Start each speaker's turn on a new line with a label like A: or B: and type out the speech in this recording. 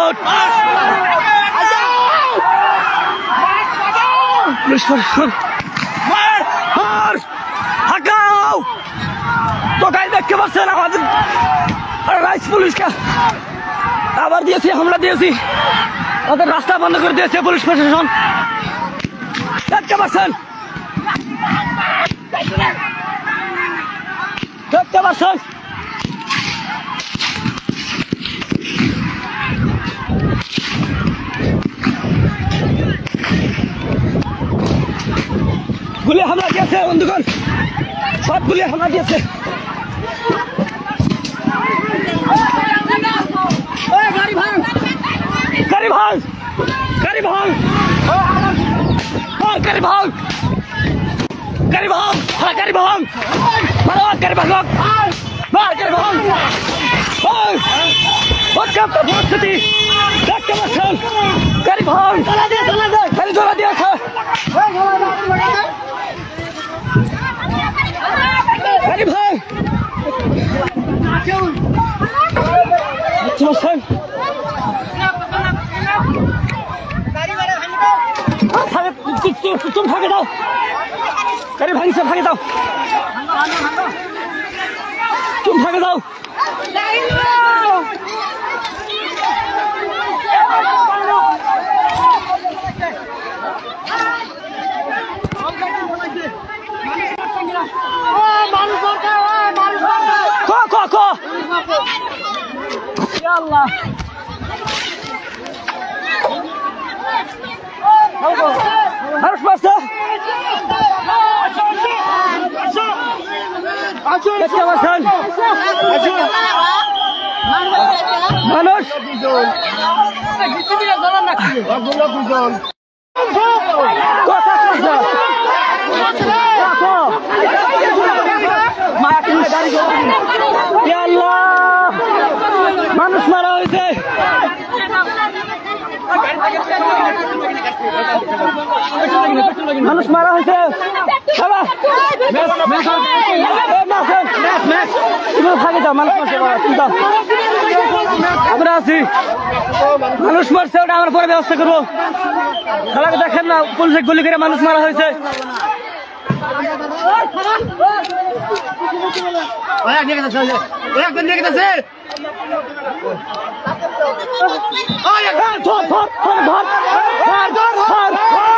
A: out police প্রশাসন হাঁকাও তো guys দেখতে পাচ্ছেন আমাদের রাইস পুলিশকে আবার দিয়েছি হামলা দিয়েছি ওদের রাস্তা বন্ধ করে দিয়েছে পুলিশ প্রশাসন দেখতে পাচ্ছেন দেখতে পাচ্ছেন গুলি হামলা দিয়েছে বন্ধুগণ সব গুলি হামলা দিয়েছে গাড়ি ভাঙ গাড়ি ভাঙ গাড়ি ভাঙ গাড়ি ভাঙ গাড়ি ভাঙ গাড়ি ভাঙ গাড়ি ভাঙ পরিস্থিতি দেখতে পাচ্ছেন গাড়ি ভাঙ গাড়ি ধরা দিয়েছে গাড়ি ভাঙ দেখতে পাচ্ছেন তুমি ভাগে দাও গাড়ি ভাঙছে ভাগে দাও তুমি ভাগে দাও আল্লাহ মানুষ মারছে দেখতে পাচ্ছেন মানুষ মানুষ মারা হয়েছে মানুষ মারা হয়েছে আমরা আছি মানুষ মারছে ওটা আমরা পরে ব্যবস্থা করবো খেলাকে দেখেন না পুলিশে গুলি করে মানুষ মারা হয়েছে ধর